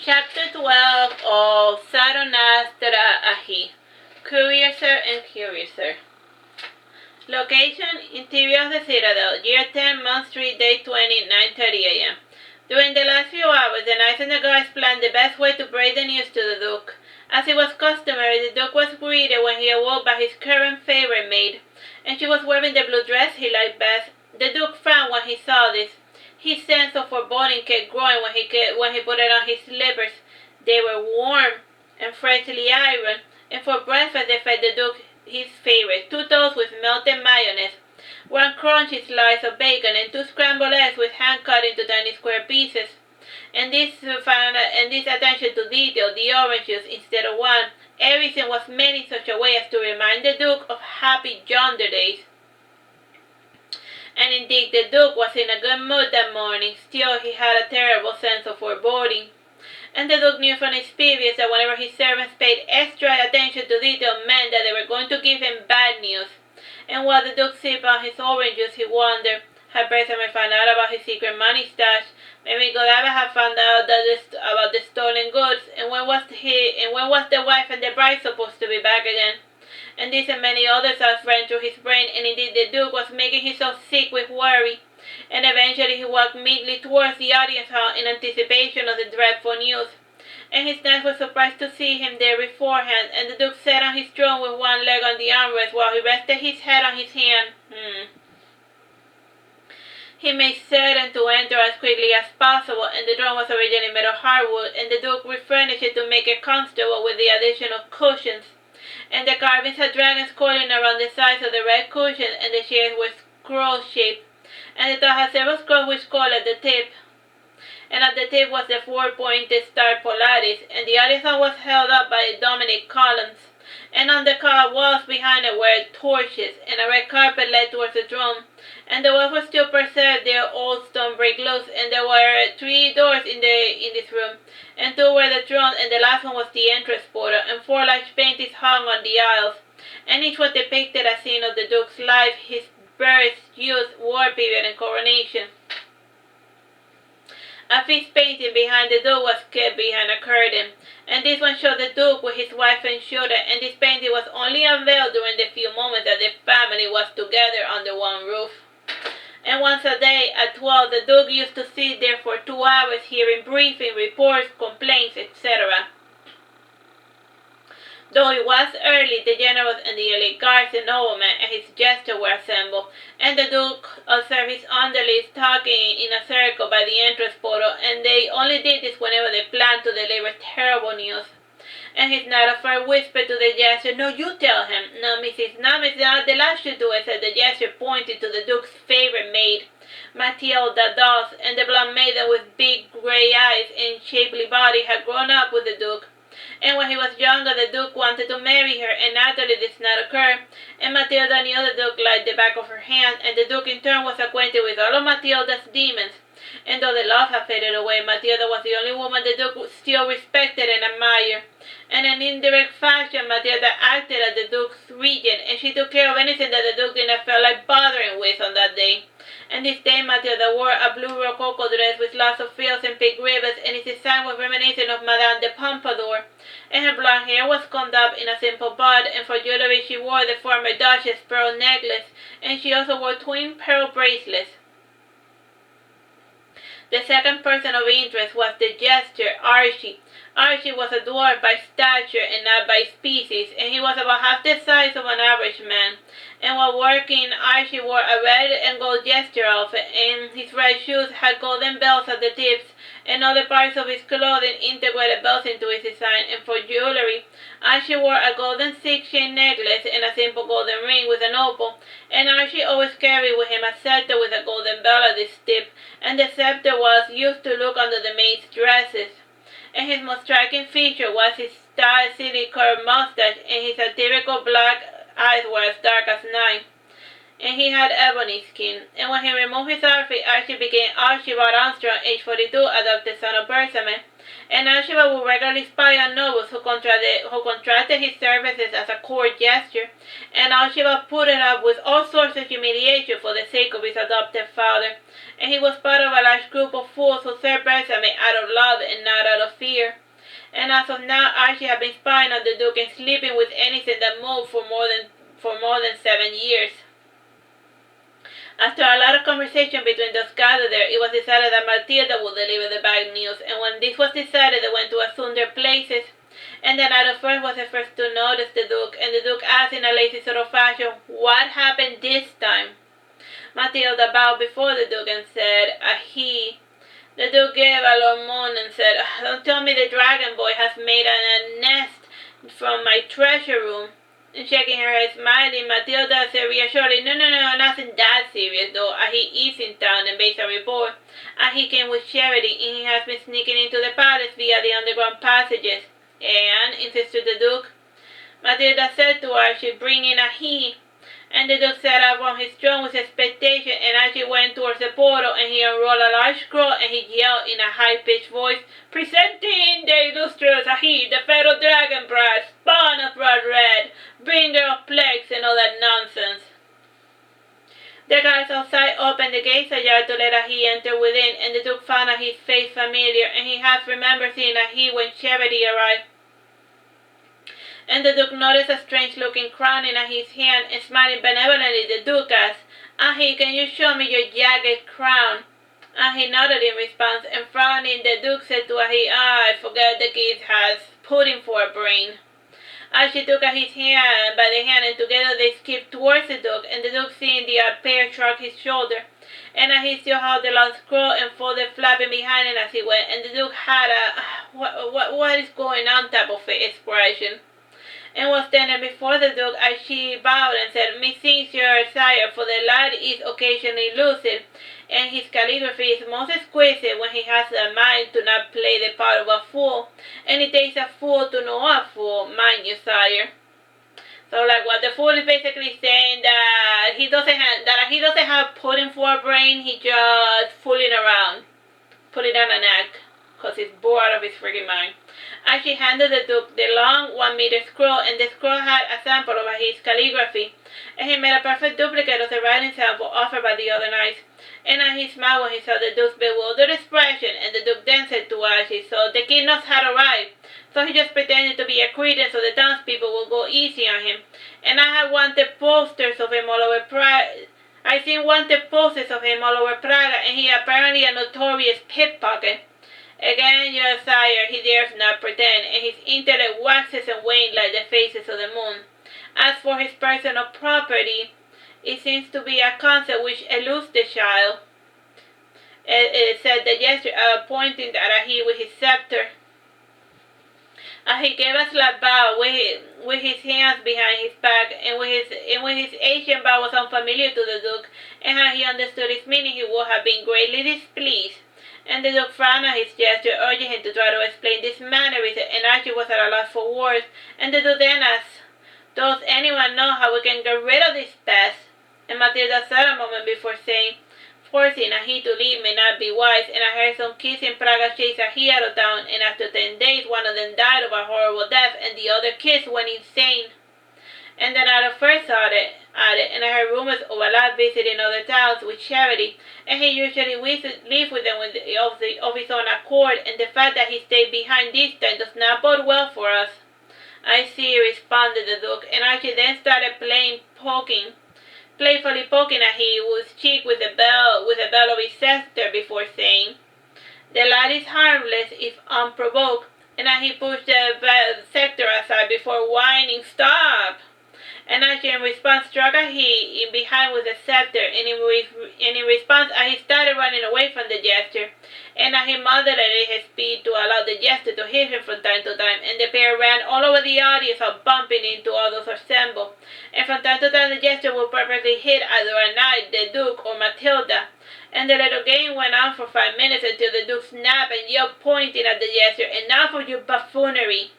Chapter 12 of Saturnastra Ahi. Curiouser and Curiouser. Location: interior of the Citadel, year 10, month 3, day 20, 9:30 a.m. During the last few hours, the knights and the guards planned the best way to break the news to the Duke. As it was customary, the Duke was greeted when he awoke by his current favorite maid, and she was wearing the blue dress he liked best. The Duke frowned when he saw this. His sense of foreboding kept growing when he put on his slippers. They were warm and freshly ironed, and for breakfast they fed the Duke his favorite, 2 toasts with melted mayonnaise, 1 crunchy slice of bacon, and 2 scrambled eggs with hand cut into tiny square pieces. And this attention to detail, the orange juice instead of wine, everything was made in such a way as to remind the Duke of happy yonder days. And indeed, the Duke was in a good mood that morning. Still, he had a terrible sense of foreboding. And the Duke knew from experience that whenever his servants paid extra attention to detail meant that they were going to give him bad news. And while the Duke sipped on his orange juice, he wondered, had Berthame found out about his secret money stash? Maybe Godiva had found out about the stolen goods, and when was the wife and the bride supposed to be back again? And these and many other thoughts ran through his brain, and indeed the Duke was making himself sick with worry. And eventually he walked meekly towards the audience hall in anticipation of the dreadful news. And his knights were surprised to see him there beforehand, and the Duke sat on his throne with one leg on the armrest while he rested his head on his hand. He made certain to enter as quickly as possible, and the throne was originally made of hardwood, and the Duke refurnished it to make it comfortable with the addition of cushions. And the carvings had dragons coiling around the sides of the red cushions, and the chairs were scroll-shaped, and the top had several scrolls which called at the tip. And at the tip was the 4-pointed star Polaris, and the audience hall was held up by domineering columns. And on the walls behind it were torches, and a red carpet led towards the throne. And the walls were still preserved their old stone brick looks, and there were 3 doors in this room, and 2 were the throne, and the last one was the entrance portal, and 4 large paintings hung on the aisles, and each was depicted a scene of the Duke's life, his birth, youth, war period, and coronation. A fifth painting behind the Duke was kept behind a curtain, and this one showed the Duke with his wife and children, and this painting was only unveiled during the few moments that the family was together under one roof. And once a day, at 12, the Duke used to sit there for 2 hours hearing briefing, reports, complaints, etc. Though it was early, the generals and the elite guards and noblemen and his jester were assembled, and the Duke observed his underlings talking in a circle by the entrance portal, and they only did this whenever they planned to deliver terrible news. And his knight of fire whispered to the jester, "No, you tell him." "No, Mrs. the lad should do it," said the jester, pointing to the Duke's favorite maid, Matilda Dawes, and the blonde maiden with big gray eyes and shapely body had grown up with the Duke. And when he was younger, the Duke wanted to marry her, and naturally this did not occur. And Matilda knew the Duke like the back of her hand, and the Duke in turn was acquainted with all of Matilda's demons. And though the love had faded away, Matilda was the only woman the Duke still respected and admired. And in indirect fashion, Matilda acted as the Duke's regent, and she took care of anything that the Duke did not feel like bothering with on that day. And this day Matilda wore a blue rococo dress with lots of frills and pink ribbons, and its design was reminiscent of Madame de Pompadour. And her blonde hair was combed up in a simple bun, and for jewelry she wore the former Duchess' pearl necklace, and she also wore twin pearl bracelets. The second person of interest was the jester, Artsy. Artsy was a dwarf by stature and not by species, and he was about half the size of an average man. And while working, Artsy wore a red and gold jester outfit, and his red shoes had golden bells at the tips, and other parts of his clothing integrated bells into his design. And for jewelry, Artsy wore a golden 6-chain necklace and a simple golden ring with an opal, and Artsy always carried with him a scepter with a golden bell at its tip, and the scepter was used to look under the maids' dresses. And his most striking feature was his stylishly curved mustache, and his satirical black eyes were as dark as night. and he had ebony skin. And when he removed his outfit, Archie became Archibald Armstrong, age 42, adopted son of Berthame. And Archibald would regularly spy on nobles who contracted his services as a court jester, and Archibald put it up with all sorts of humiliation for the sake of his adopted father. And he was part of a large group of fools who served Berthame out of love and not out of fear. And as of now, Archie had been spying on the Duke and sleeping with anything that moved for more than 7 years. After a lot of conversation between those gathered there, it was decided that Matilda would deliver the bad news, and when this was decided, they went to assume their places. And then Otto first was the first to notice the Duke, and the Duke asked in a lazy sort of fashion, "What happened this time?" Matilda bowed before the Duke and said, "He." The Duke gave a low moan and said, "Don't tell me the dragon boy has made a nest from my treasure room." And shaking her head, smiling, Matilda said reassuringly, No, nothing that serious though. He is in town and based a report. He came with Charity, and he has been sneaking into the palace via the underground passages." "And," insisted the Duke. Matilda said to Archie, "Bring in he." And the Duke sat up on his throne with expectation, and Archie went towards the portal, and he unrolled a large scroll, and he yelled in a high-pitched voice, "Presenting the illustrious Ahi, the fatal dragon bride, spawn of blood red, bringer of plagues and all that nonsense." The guards outside opened the gates ajar to let Ahi enter within, and the Duke found Ahi's face familiar, and he half remembered seeing Ahi when Charity arrived. And the Duke noticed a strange-looking crown in Ahi's hand, and smiling benevolently, the Duke asked, "Ahi, can you show me your jagged crown?" Ahi nodded in response, and frowning, the Duke said to Ahi, "I forget the kid has pudding for a brain." Archie took Ahi's hand by the hand, and together they skipped towards the Duke, and the Duke, seeing the odd pair, shrugged his shoulder. And Ahi still held the long scroll and folded flapping behind him as he went, and the Duke had a what is going on type of expression. And was standing before the Duke, as she bowed and said, "Methinks, your sire, for the lad is occasionally lucid, and his calligraphy is most exquisite when he has the mind to not play the part of a fool, and it takes a fool to know a fool, mind you, sire." So, like, what the fool is basically saying that he doesn't have pudding for a brain, he just fooling around, putting on an act, because he's bored of his freaking mind. As she handed the Duke the long 1-meter scroll, and the scroll had a sample of his calligraphy, and he made a perfect duplicate of the writing sample offered by the other knights. And he smiled when he saw the Duke's bewildered expression, and the Duke then said to Archie, "So the king knows how to write. So he just pretended to be a cretin so the townspeople will go easy on him. And I have wanted posters of him all over Praga. I've seen wanted posters of him all over Praga, and he apparently a notorious pickpocket. Again, your sire, he dares not pretend, and his intellect waxes and wanes like the phases of the moon. As for his personal property, it seems to be a concept which eludes the child," said the jester, pointing at Ahi with his scepter. He gave a slight bow with his hands behind his back, and when his Asian bow was unfamiliar to the Duke, and how he understood its meaning, he would have been greatly displeased. And the Duke frowned at his gesture, urging him to try to explain this mannerism, and Archie was at a loss for words. And the Duke then asked, "Does anyone know how we can get rid of this pest?" And Matilda thought a moment before saying, "Forcing Ahi to leave may not be wise, and I heard some kids in Praga chase Ahi out of town, and after 10 days one of them died of a horrible death, and the other kids went insane." And then Otto first thought it, and I heard rumors of a lad visiting other towns with Charity, and he usually lives with them of his own accord, and the fact that he stayed behind this time does not bode well for us. "I see," responded the Duke, and Archie then started playfully poking Ahi with his cheek with the bell of his scepter before saying, "The lad is harmless if unprovoked," and Ahi pushed the scepter aside before whining, "Stop!" And Archie in response struck Ahi in behind with the scepter, and in response Ahi started running away from the jester, and Ahi moderated his speed to allow the jester to hit him from time to time, and the pair ran all over the audience of bumping into all those assembled, and from time to time the jester would purposely hit either a knight, the Duke, or Matilda. And the little game went on for 5 minutes until the Duke snapped and yelled, pointing at the jester, "Enough of your buffoonery."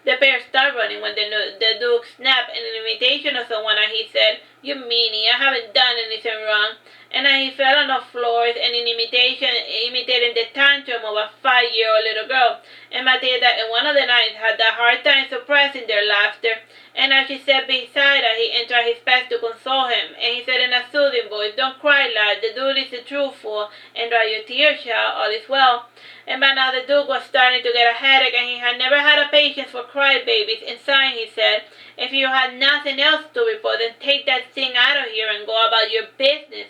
The pair started running when the Duke snapped an imitation of someone, and he said, "You meanie, I haven't done anything wrong." And then he fell on the floor and in imitating the tantrum of a 5-year-old little girl. And Matilda and one of the knights had a hard time suppressing their laughter. And as she sat beside her, he tried his best to console him. And he said in a soothing voice, "Don't cry, lad, the Duke is a true fool, and dry your tears, child, all is well." And by now the Duke was starting to get a headache, and he had never had a patience for crybabies. And sighing, he said, "If you had nothing else to report, then take that thing out of here and go about your business."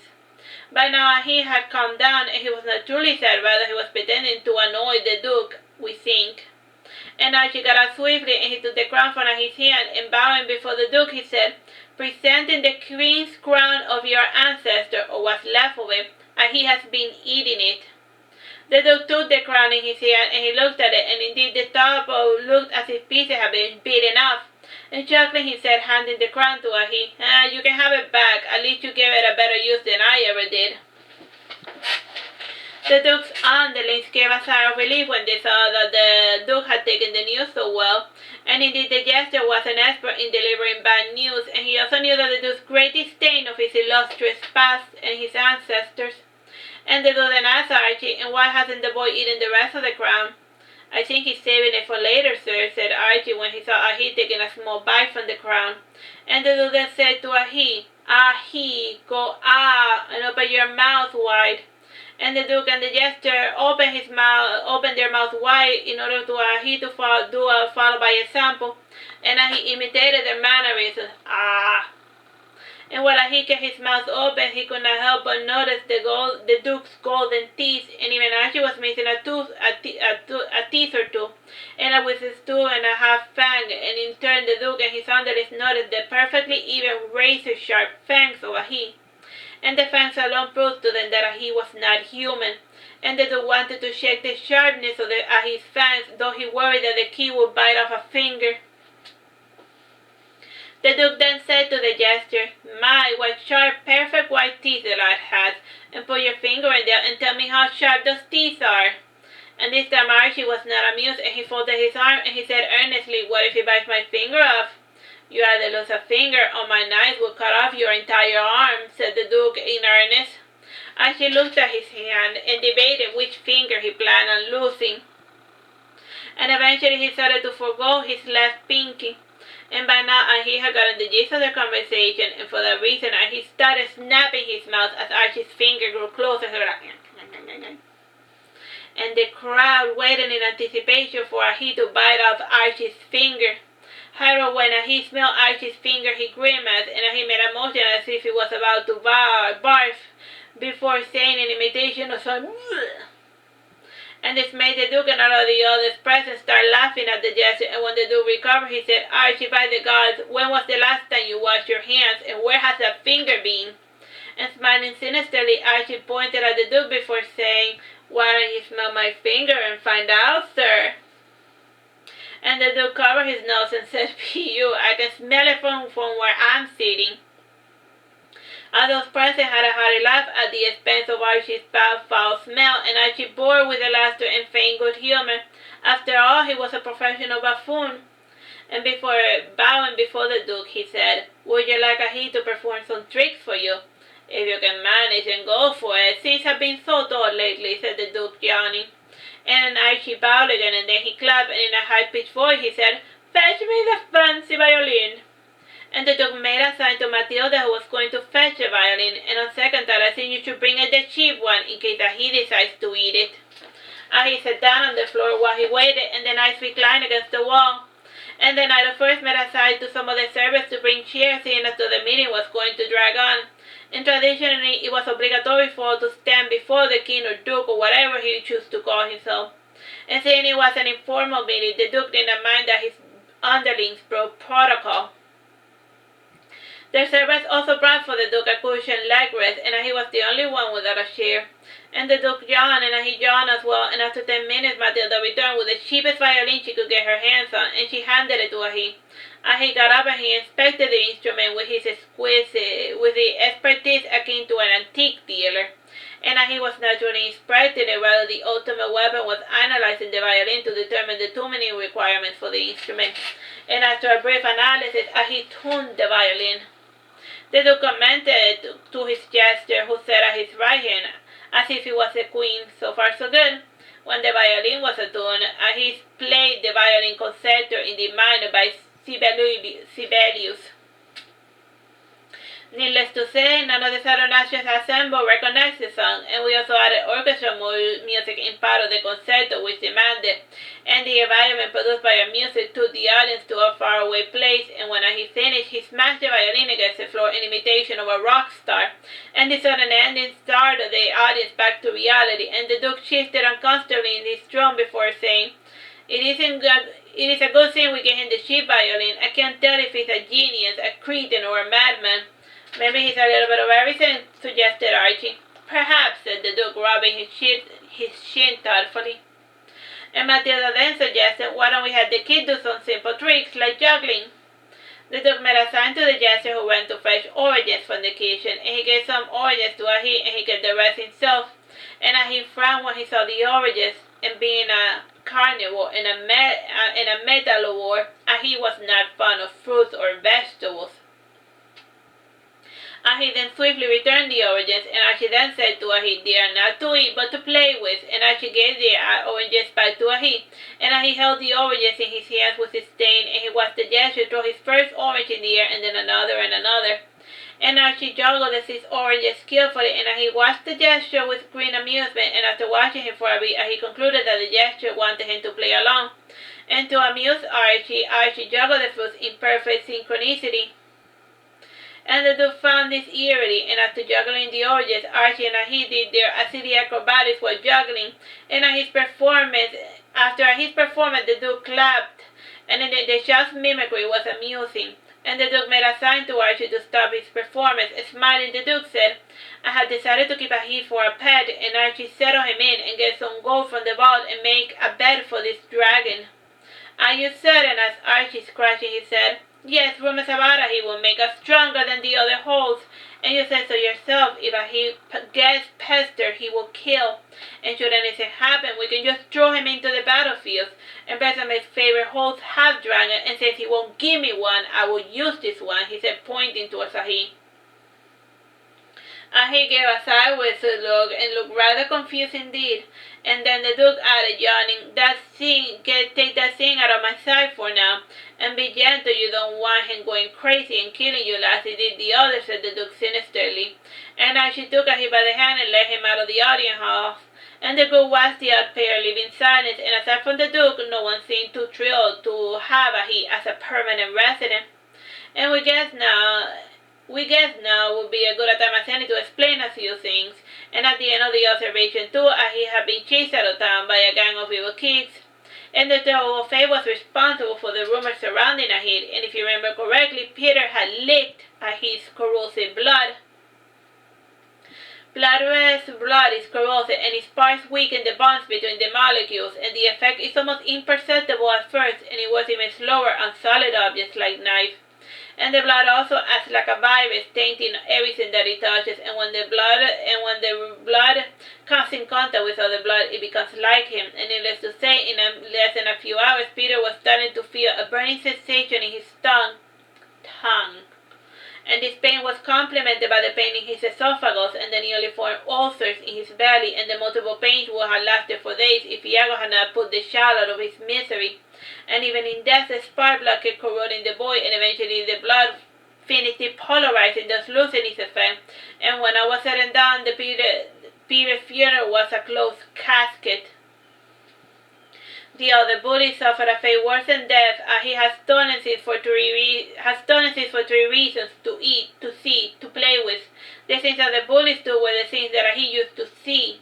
By now he had calmed down, and he was not truly sad, rather he was pretending to annoy the Duke, we think. And Archie got up swiftly, and he took the crown from his hand, and bowing before the Duke, he said, "Presenting the Queen's crown of your ancestor, or what's left of it, and he has been eating it." The Duke took the crown in his hand, and he looked at it, and indeed the top looked as if pieces had been beaten off. And chuckling, he said, handing the crown to Ahi, "You can have it back. At least you gave it a better use than I ever did." The Duke's underlings gave a sigh of relief when they saw that the Duke had taken the news so well. And indeed the jester was an expert in delivering bad news, and he also knew that the Duke's great disdain of his illustrious past and his ancestors. And the Duke then asked Archie, "And why hasn't the boy eaten the rest of the crown?" "I think he's saving it for later, sir," said Archie when he saw Ahi taking a small bite from the crown. And the Duke then said to Ahi, "Ahi, go and open your mouth wide." And the Duke and the jester opened their mouth wide in order to Ahi to follow by example. And Ahi imitated their mannerism, "Ah." And while he kept his mouth open, he could not help but notice the Duke's golden teeth, and even Archie was missing a teeth or two, and with his 2.5 fangs, and in turn the Duke and his underlings noticed the perfectly even razor-sharp fangs of Ahi. And the fangs alone proved to them that Ahi was not human, and the Duke wanted to check the sharpness of Ahi's fangs, though he worried that the key would bite off a finger. The Duke then said to the jester, "My, what sharp, perfect white teeth the lad has, and put your finger in there and tell me how sharp those teeth are." And this time Archie was not amused, and he folded his arm, and he said earnestly, "What if he bites my finger off?" "You either lose a finger, or my knife will cut off your entire arm," said the Duke in earnest. Archie looked at his hand, and debated which finger he planned on losing. And eventually he started to forego his left pinky. And by now he had gotten the gist of the conversation, and for that reason he started snapping his mouth as Archie's finger grew closer. And the crowd waited in anticipation for Ahi to bite off Archie's finger. However, when Ahi smelled Archie's finger, he grimaced, and Ahi made a motion as if he was about to barf, before saying in imitation of some And this made the Duke and all of the others present start laughing at the jester, and when the Duke recovered, he said, "Archie, by the gods, when was the last time you washed your hands, and where has that finger been?" And smiling sinisterly, Archie pointed at the Duke before saying, "Why don't you smell my finger and find out, sir?" And the Duke covered his nose and said, "Phew, I can smell it from where I'm sitting." All those present had a hearty laugh at the expense of Archie's foul smell, and Archie bore with the laughter and feigned good humor. After all, he was a professional buffoon. And before bowing before the Duke, he said, "Would you like Ahi to perform some tricks for you?" "If you can manage, and go for it. Things have been so dull lately," said the Duke, yawning. And Archie bowed again, and then he clapped, and in a high-pitched voice he said, "Fetch me the fancy violin." And the Duke made a sign to Matilda, who was going to fetch a violin, and on second thought, I think you should bring her the cheap one in case Ahi decides to eat it. Ahi sat down on the floor while he waited, and the knights reclined against the wall. And the knight first made a sign to some of the servants to bring chairs, seeing as though the meeting was going to drag on. And traditionally, it was obligatory for all to stand before the king or duke or whatever he chose to call himself. And seeing it was an informal meeting, the Duke did not mind that his underlings broke protocol. The servants also brought for the Duke a cushioned leg rest, and he was the only one without a chair. And the Duke yawned, and he yawned as well, and after 10 minutes Matilda returned with the cheapest violin she could get her hands on, and she handed it to Ahi. Ahi got up and he inspected the instrument with the expertise akin to an antique dealer. and he was naturally inspecting it, rather the ultimate weapon was analyzing the violin to determine the tuning requirements for the instrument. And after a brief analysis, he tuned the violin. The Duke commented to his jester, who sat at his right hand, as if he was a queen. So far so good. When the violin was attuned, he played the violin concerto in D minor by Sibelius. Needless to say, none of the Saturnastra's ensemble recognized the song, and we also added orchestral music in part of the concerto, which demanded, and the environment produced by our music took the audience to a faraway place, and when he finished, he smashed the violin against the floor in imitation of a rock star, and the sudden ending startled the audience back to reality, and the Duke shifted uncomfortably in his throne before saying, It is a good thing we gave him the cheap violin. I can't tell if he's a genius, a cretin, or a madman. Maybe he's a little bit of everything, suggested Archie. Perhaps, said the Duke, rubbing his chin thoughtfully. And Matilda then suggested, why don't we have the kid do some simple tricks, like juggling? The Duke made a sign to the jester, who went to fetch oranges from the kitchen, and he gave some oranges to Ahi, and he kept the rest himself. And Ahi frowned when he saw the oranges, and being a carnivore and a metalivore, Ahi was not fond of fruits or vegetables. Ahi then swiftly returned the oranges, and Archie then said to Ahi, they are not to eat, but to play with, and Archie gave the oranges back to Ahi, and Ahi held the oranges in his hands with disdain, and he watched the jester throw his first orange in the air, and then another and another. And Archie juggled the 6 oranges skillfully, and Ahi watched the gesture with green amusement, and after watching him for a bit, Ahi concluded that the gesture wanted him to play along. And to amuse Archie, Archie juggled the fruits in perfect synchronicity. And the Duke found this eerily, and after juggling the oranges, Archie and Ahi did their silly acrobatics while juggling, and after his performance, the Duke clapped, and the child's mimicry was amusing. And the Duke made a sign to Archie to stop his performance. Smiling, the Duke said, I have decided to keep Ahi for a pet, and Archie settled him in and get some gold from the vault and make a bed for this dragon. Are you certain? Asked Archie, scratching his head. Yes, rumors about Ahi will make us stronger than the other holes. And you said so yourself, if Ahi gets pestered, he will kill. And should anything happen, we can just throw him into the battlefield. And Berthame's favorite host have dragon, and since he won't give me one, I will use this one, he said, pointing towards Ahi. Ahi gave a sideways look and looked rather confused indeed. And then the Duke added, yawning, take that thing out of my sight for now, and be gentle, you don't want him going crazy and killing you as he did the others, said the Duke sinisterly. And Archie took Ahi by the hand and led him out of the audience hall. And the group watched the odd pair live in silence, and aside from the Duke, no one seemed too thrilled to have Ahi as a permanent resident. And we guess now would be a good time as any to explain a few things. And at the end of the observation too, Ahi had been chased out of town by a gang of evil kids. And the terrible fate was responsible for the rumors surrounding Ahi, and if you remember correctly, Peter had licked Ahi's corrosive blood. Blood is corrosive, and its parts weaken the bonds between the molecules, and the effect is almost imperceptible at first, and it was even slower on solid objects like knives. And the blood also acts like a virus, tainting everything that it touches, and when the blood comes in contact with other blood, it becomes like him. And needless to say, in less than a few hours, Peter was starting to feel a burning sensation in his tongue. And this pain was complemented by the pain in his esophagus and the newly formed ulcers in his belly, and the multiple pains would have lasted for days if Iago had not put the child out of his misery. And even in death, the spark blood kept corroding the boy, and eventually the blood finished depolarizing, thus losing its effect. And when I was said and done, Peter's funeral was a closed casket. The other bully suffered a fate worse than death. He has tendencies for 3 reasons: to eat, to see, to play with. The things that the bullies do were the things that he used to see.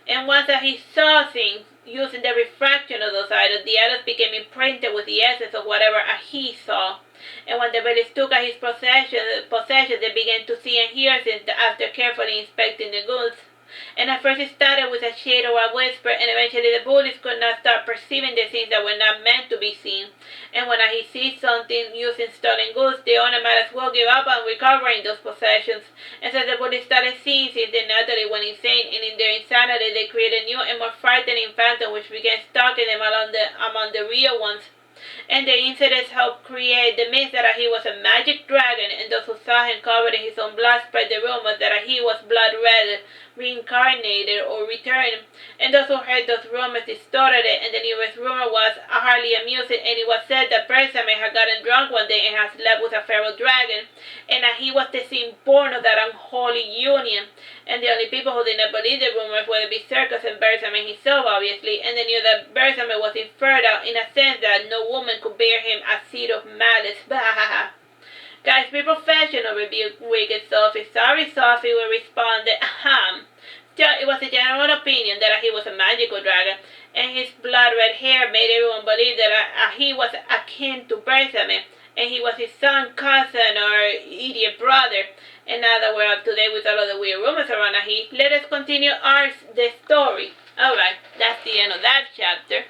And once that he saw things, using the refraction of those items, the items became imprinted with the essence of whatever he saw. And when the bullies took his possessions, they began to see and hear things after carefully inspecting the goods. And at first it started with a shade or a whisper, and eventually the bullies could not stop perceiving the things that were not meant to be seen. And when he sees something using stolen goods, the owner might as well give up on recovering those possessions. And so the bullies started seeing things, they naturally went insane, and in their insanity they created new and more frightening phantoms which began stalking them among the real ones. And the incidents helped create the myth that he was a magic dragon, and those who saw him covered in his own blood spread the rumors that he was blood red, reincarnated, or returned. And those who heard those rumors distorted it, and the newest rumor was hardly amusing, and it was said that Berthame had gotten drunk one day and had slept with a feral dragon, and that he was the symbol of that unholy union. And the only people who did not believe the rumors were the Berserkers and Berthame himself, obviously, and they knew that Berthame was infertile in a sense that no woman could bear him a seed of malice. Guys, be professional, rebuke wicked Sophie. Sorry, Sophie, will respond. Still, it was a general opinion that he was a magical dragon, and his blood-red hair made everyone believe that he was akin to Berthame, and he was his son, cousin, or idiot brother. And now that we're up to date with all of the weird rumors around let us continue the story. Alright, that's the end of that chapter.